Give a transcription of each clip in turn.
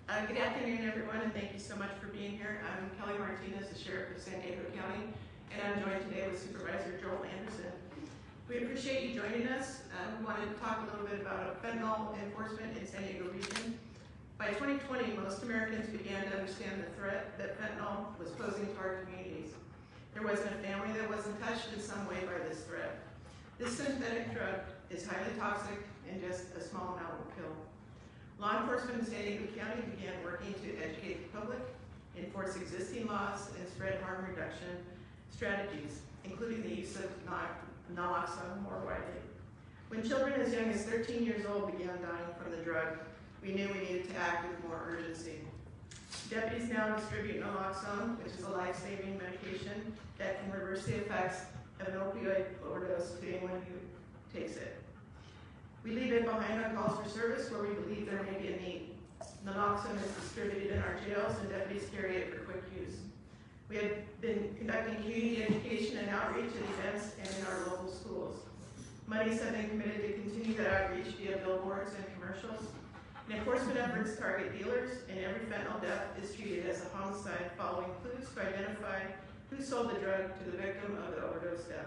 Good afternoon, everyone, and thank you so much for being here. I'm Kelly Martinez, the Sheriff of San Diego County, and I'm joined today with Supervisor Joel Anderson. We appreciate you joining us. We wanted to talk a little bit about fentanyl enforcement in San Diego region. By 2020, most Americans began to understand the threat that fentanyl was posing to our communities. There wasn't a family that wasn't touched in some way by this threat. This synthetic drug is highly toxic, and just a small amount will kill. Law enforcement in San Diego County began working to educate the public, enforce existing laws, and spread harm reduction strategies, including the use of naloxone more widely. When children as young as 13 years old began dying from the drug, we knew we needed to act with more urgency. Deputies now distribute naloxone, which is a life-saving medication that can reverse the effects of an opioid overdose to anyone who takes it. We leave it behind on calls for service where we believe there may be a need. Naloxone is distributed in our jails and deputies carry it for quick use. We have been conducting community education and outreach at events and in our local schools. Monies have been committed to continue that outreach via billboards and commercials. And enforcement efforts target dealers, and every fentanyl death is treated as a homicide following clues to identify who sold the drug to the victim of the overdose death.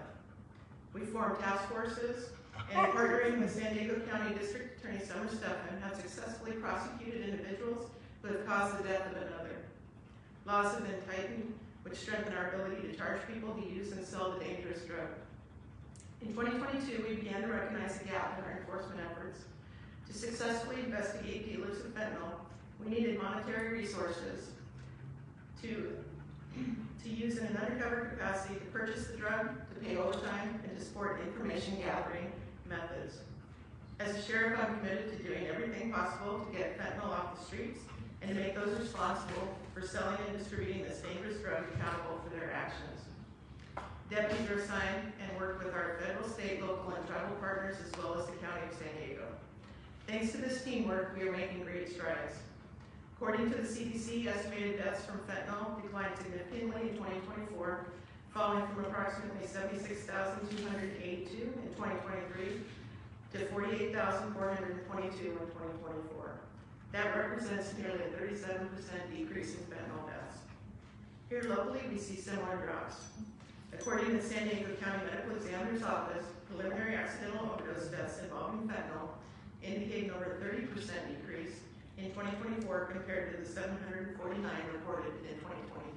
We form task forces, and partnering with San Diego County District Attorney Summer Stephan have successfully prosecuted individuals who have caused the death of another. Laws have been tightened, which strengthen our ability to charge people who use and sell the dangerous drug. In 2022, we began to recognize a gap in our enforcement efforts. To successfully investigate dealers of fentanyl, we needed monetary resources to use in an undercover capacity to purchase the drug, to pay overtime, and to support information gathering methods. As a sheriff, I'm committed to doing everything possible to get fentanyl off the streets and to make those responsible for selling and distributing this dangerous drug accountable for their actions. Deputies are assigned and work with our federal, state, local, and tribal partners as well as the County of San Diego. Thanks to this teamwork, we are making great strides. According to the CDC, estimated deaths from fentanyl declined significantly in 2024, falling from approximately 76,282 in 2023 to 48,422 in 2024. That represents nearly a 37% decrease in fentanyl deaths. Here locally, we see similar drops. According to the San Diego County Medical Examiner's Office, preliminary accidental overdose deaths involving fentanyl indicate an over 30% decrease in 2024 compared to the 749 reported in 2023.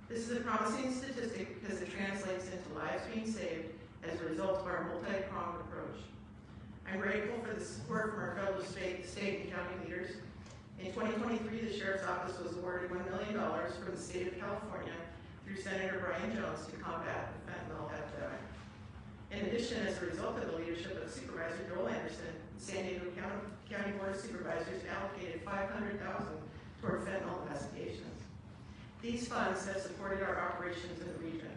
This is a promising statistic because it translates into lives being saved as a result of our multi-pronged approach. I'm grateful for the support from our fellow state and county leaders. In 2023, the Sheriff's Office was awarded $1 million from the state of California through Senator Brian Jones to combat the fentanyl epidemic. In addition, as a result of the leadership of Supervisor Joel Anderson, San Diego County Board of Supervisors allocated $500,000 toward fentanyl investigations. These funds have supported our operations in the region.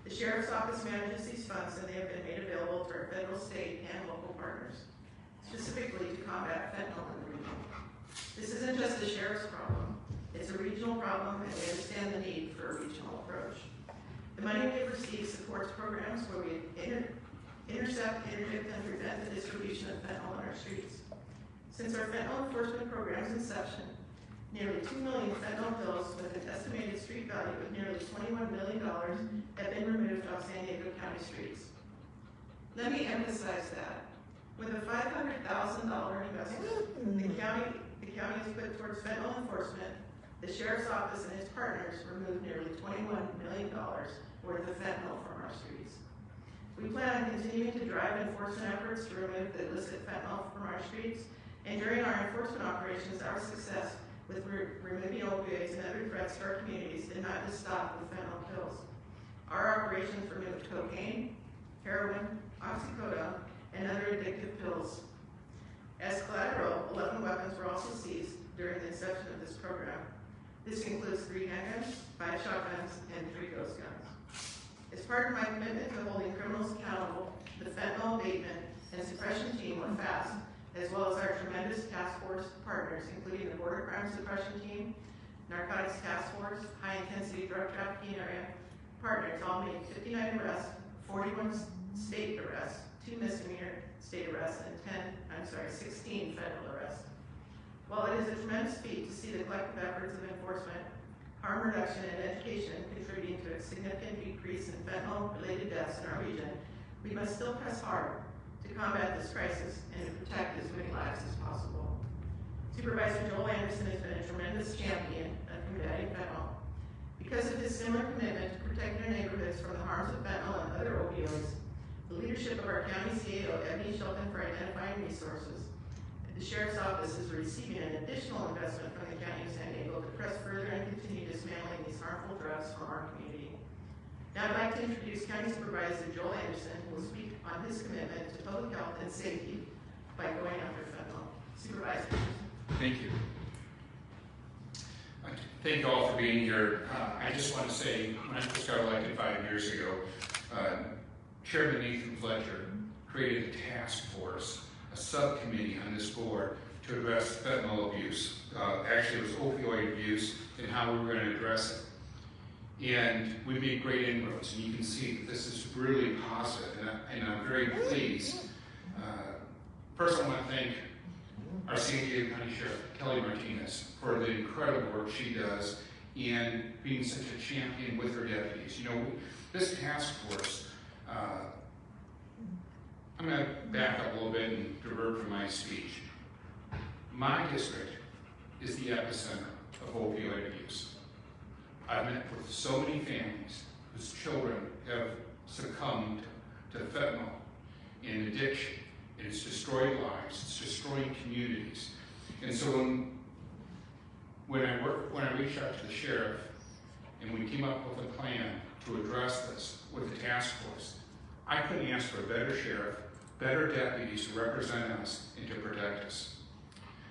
The Sheriff's Office manages these funds, and they have been made available to our federal, state, and local partners, specifically to combat fentanyl in the region. This isn't just a sheriff's problem. It's a regional problem, and we understand the need for a regional approach. The money we receive supports programs where we intercept, interdict, and prevent the distribution of fentanyl in our streets. Since our fentanyl enforcement program's inception, nearly 2 million fentanyl pills with an estimated street value of nearly $21 million have been removed off San Diego County streets. Let me emphasize that. With a $500,000 investment, the county has put towards fentanyl enforcement, the Sheriff's Office and its partners removed nearly $21 million worth of fentanyl from our streets. We plan on continuing to drive enforcement efforts to remove the illicit fentanyl from our streets, and during our enforcement operations, our success with removing opioids and other threats to our communities did not just stop with fentanyl pills. Our operations removed cocaine, heroin, oxycodone, and other addictive pills. As collateral, 11 weapons were also seized during the inception of this program. This includes 3 handguns, 5 shotguns, and 3 ghost guns. As part of my commitment to holding criminals accountable, the fentanyl abatement and suppression team were fast, as well as our tremendous task force partners, including the Border Crime Suppression Team, Narcotics Task Force, High Intensity Drug Trafficking Area partners all made 59 arrests, 41 state arrests, 2 misdemeanor state arrests, and 16 federal arrests. While it is a tremendous tremendous feat to see the collective efforts of enforcement, harm reduction, and education contributing to a significant decrease in fentanyl-related deaths in our region. We must still press hard to combat this crisis and to protect as many lives as possible. Supervisor Joel Anderson has been a tremendous champion of combating fentanyl. Because of his similar commitment to protecting our neighborhoods from the harms of fentanyl and other opioids, the leadership of our county CAO, Ebony Shelton, for identifying resources, the Sheriff's Office is receiving an additional investment from the County of San Diego to press further and continue dismantling these harmful drugs from our community. Now I'd like to introduce County Supervisor Joel Anderson, who will speak on his commitment to public health and safety by going after fentanyl. Supervisor. Thank you. Thank you all for being here. I just want to say, when I first got elected 5 years ago, Chairman Nathan Fletcher created a task force, a subcommittee on this board to address fentanyl abuse. Actually, it was opioid abuse and how we were going to address it. And we made great inroads, and you can see that this is really positive, and I'm very pleased. First, I want to thank our San Diego County Sheriff, Kelly Martinez, for the incredible work she does in being such a champion with her deputies. You know, this task force, I'm going to back up a little bit and divert from my speech. My district is the epicenter of opioid abuse. I've met with so many families whose children have succumbed to fentanyl and addiction. It's destroyed lives, it's destroying communities. And so when I reached out to the sheriff and we came up with a plan to address this with the task force, I couldn't ask for a better sheriff, better deputies to represent us and to protect us.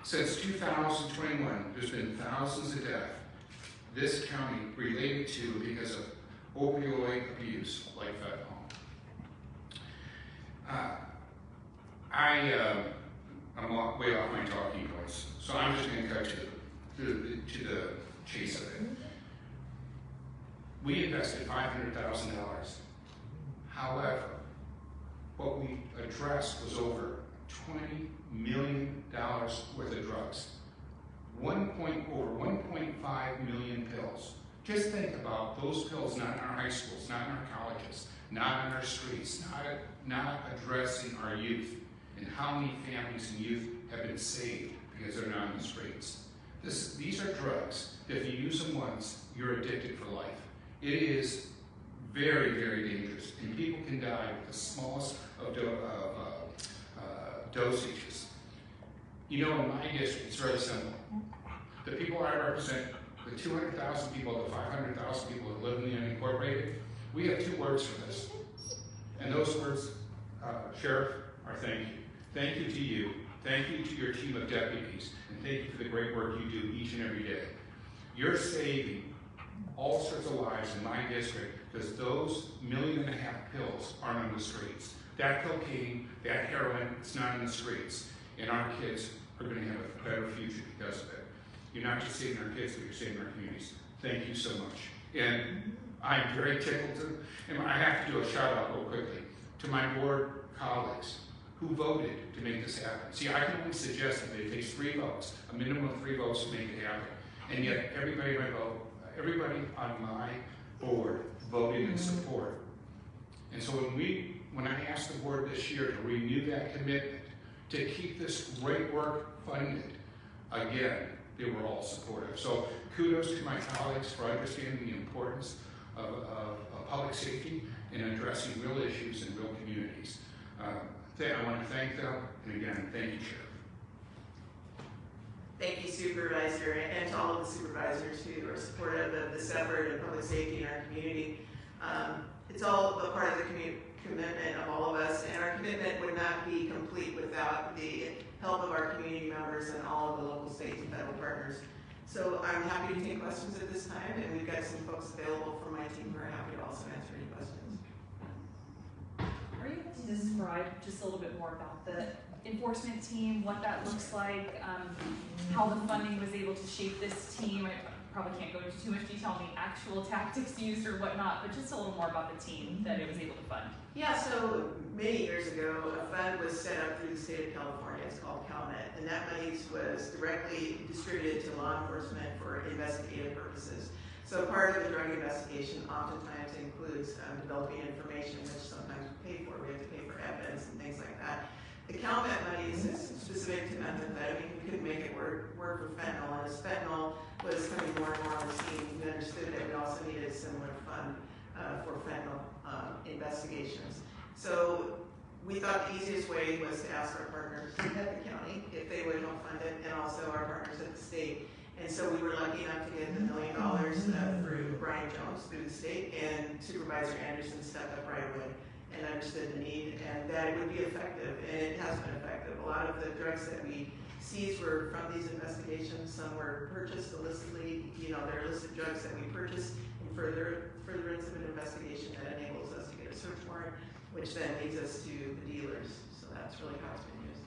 Since 2021, there's been thousands of deaths this county related to because of opioid abuse like fentanyl. I'm way off my talking points, so I'm just going to cut to the chase of it. We invested $500,000. However, what we addressed was over $20 million worth of drugs. Over 1.5 million pills. Just think about those pills not in our high schools, not in our colleges, not on our streets, not addressing our youth, and how many families and youth have been saved because they're not on the streets. These are drugs that if you use them once, you're addicted for life. It is very, very dangerous, and people can die with the smallest of dosages. You know, in my district, it's very simple. The people I represent, the 200,000 people, the 500,000 people that live in the unincorporated, we have 2 words for this. And those words, Sheriff, are thank you. Thank you to you. Thank you to your team of deputies. And thank you for the great work you do each and every day. You're saving all sorts of lives in my district because those 1.5 million pills aren't on the streets. That cocaine, that heroin, it's not in the streets. And our kids are going to have a better future because of it. You're not just saving our kids, but you're saving our communities. Thank you so much. And I'm very tickled to, and I have to do a shout out real quickly to my board colleagues who voted to make this happen. See, I can only suggest that it takes 3 votes, a minimum of 3 votes to make it happen. And yet everybody on my board voted in support. And so when I asked the board this year to renew that commitment, to keep this great work funded, again, they were all supportive. So kudos to my colleagues for understanding the importance of public safety and addressing real issues in real communities. I want to thank them, and again, thank you, Sheriff. Thank you, Supervisor, and to all of the supervisors who are supportive of this effort in public safety in our community. It's all a part of the commitment of all of us, and our commitment would not be complete without the help of our community members and all of the local, state, and federal partners. So I'm happy to take questions at this time, and we've got some folks available from my team who are happy to also answer any questions. Are you able to describe just a little bit more about the enforcement team, what that looks like, how the funding was able to shape this team? probably can't go into too much detail on the actual tactics used or whatnot, but just a little more about the team that it was able to fund. Yeah, so many years ago, a fund was set up through the state of California. It's called CalMet, and that money was directly distributed to law enforcement for investigative purposes. So part of the drug investigation oftentimes includes developing information, which sometimes we pay for. We have to pay for evidence and things like that. The CalMet money is specific to methamphetamine. We couldn't make it work for fentanyl, and as fentanyl was coming more and more on the scene, we understood that we also needed a similar fund for fentanyl investigations. So we thought the easiest way was to ask our partners at the county if they would help fund it, and also our partners at the state. And so we were lucky enough to get $1 million through Brian Jones through the state, and Supervisor Anderson stepped up right away and understood the need, and that it would be effective, and it has been effective. A lot of the drugs that we seized were from these investigations. Some were purchased illicitly. They're illicit drugs that we purchased in furtherance of an investigation that enables us to get a search warrant, which then leads us to the dealers. So that's really how it's been used.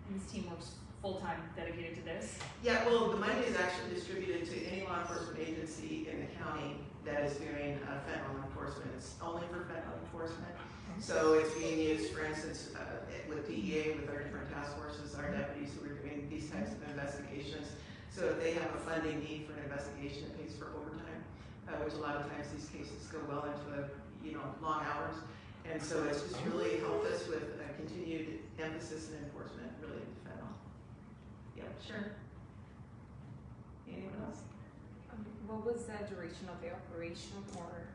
And this team works full-time dedicated to this? Yeah, well, the money is actually distributed to any law enforcement agency in the county that is doing fentanyl enforcement. It's only for fentanyl enforcement. So it's being used, for instance, with DEA, with our different task forces, our deputies who are doing these types of investigations. So if they have a funding need for an investigation, it pays for overtime, which a lot of times these cases go well into long hours. And so it's just really helped us with a continued emphasis and enforcement related to fentanyl. Yeah, sure. Anyone else? What was the duration of the operation, or?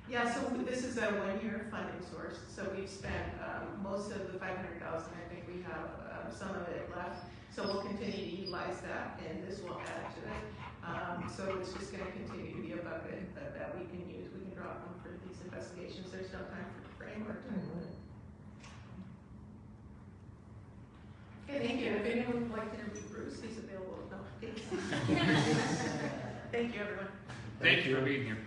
Yeah, so this is a 1-year funding source. So we've spent most of the $500,000. I think we have some of it left. So we'll continue to utilize that, and this will add to it. So it's just going to continue to be a bucket that we can use. We can draw from for these investigations. There's no time for framework time limit. Okay, thank you. If anyone would like to interview Bruce, he's available. No, thank you, everyone. Thank you for being here.